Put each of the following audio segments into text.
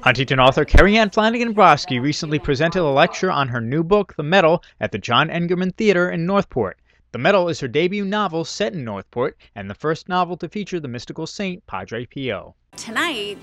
Huntington author Kerriann Flanagan Brosky recently presented a lecture on her new book, The Medal, at the Engeman Theater in Northport. The Medal is her debut novel set in Northport and the first novel to feature the mystical saint Padre Pio. Tonight,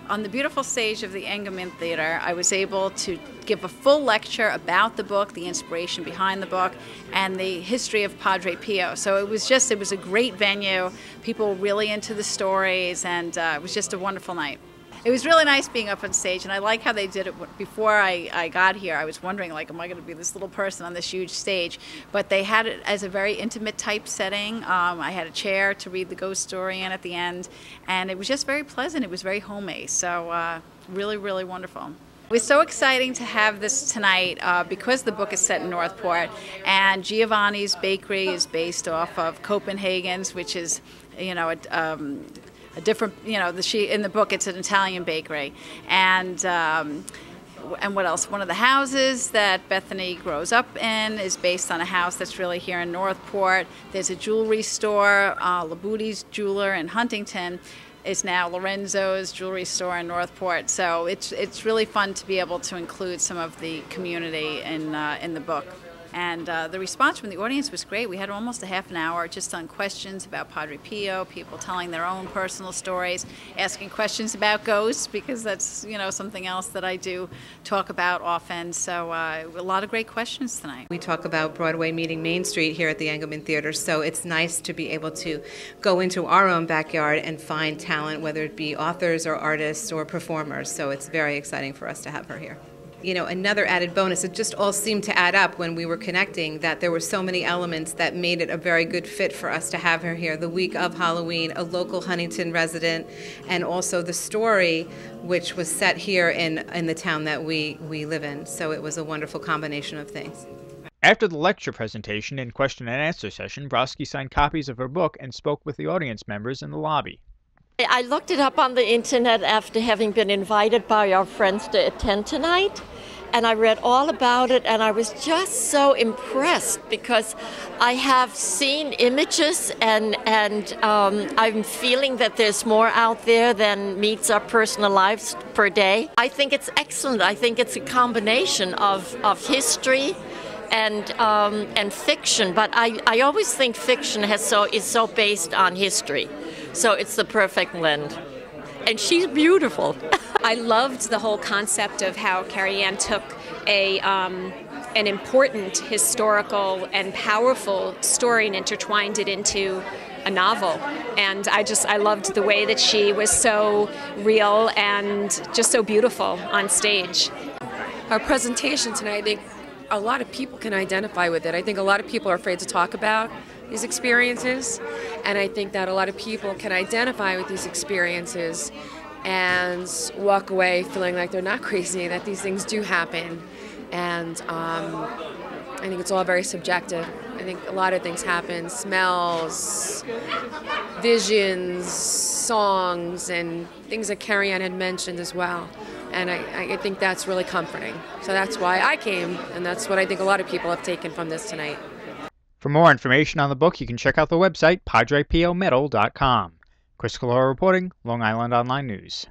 on the beautiful stage of the Engeman Theater, I was able to give a full lecture about the book, the inspiration behind the book, and the history of Padre Pio. So it was a great venue. People were really into the stories, and it was just a wonderful night. It was really nice being up on stage, and I like how they did it. Before I got here, I was wondering, like, am I going to be this little person on this huge stage? But they had it as a very intimate type setting. I had a chair to read the ghost story in at the end, and it was just very pleasant. It was very homey, so really, really wonderful. It was so exciting to have this tonight because the book is set in Northport, and Giovanni's Bakery is based off of Copenhagen's, which is, you know, a different, you know, in the book it's an Italian bakery, and what else? One of the houses that Bethany grows up in is based on a house that's really here in Northport. There's a jewelry store, Labuti's Jeweler in Huntington is now Lorenzo's jewelry store in Northport. So it's really fun to be able to include some of the community in the book. And the response from the audience was great. We had almost a half an hour just on questions about Padre Pio, people telling their own personal stories, asking questions about ghosts, because that's, you know, something else that I do talk about often. So a lot of great questions tonight. We talk about Broadway meeting Main Street here at the Engeman Theater, so it's nice to be able to go into our own backyard and find talent, whether it be authors or artists or performers. So it's very exciting for us to have her here. You know, another added bonus, it just all seemed to add up when we were connecting, that there were so many elements that made it a very good fit for us to have her here. The week of Halloween, a local Huntington resident, and also the story, which was set here in the town that we live in. So it was a wonderful combination of things. After the lecture presentation and question and answer session, Brosky signed copies of her book and spoke with the audience members in the lobby. I looked it up on the internet after having been invited by our friends to attend tonight, and I read all about it, and I was just so impressed because I have seen images, and I'm feeling that there's more out there than meets our personal lives per day. I think it's excellent. I think it's a combination of history and fiction, but I always think fiction is so based on history. So it's the perfect blend. And she's beautiful. I loved the whole concept of how Kerriann took an important historical and powerful story and intertwined it into a novel. And I loved the way that she was so real and just so beautiful on stage. Our presentation tonight, I think a lot of people can identify with it. I think a lot of people are afraid to talk about these experiences, and I think that a lot of people can identify with these experiences and walk away feeling like they're not crazy, that these things do happen. And I think it's all very subjective. I think a lot of things happen, smells, visions, songs, and things that Kerriann had mentioned as well. And I think that's really comforting. So that's why I came, and that's what I think a lot of people have taken from this tonight. For more information on the book, you can check out the website, PadrePioMedal.com. Chris Collora reporting, Long Island Online News.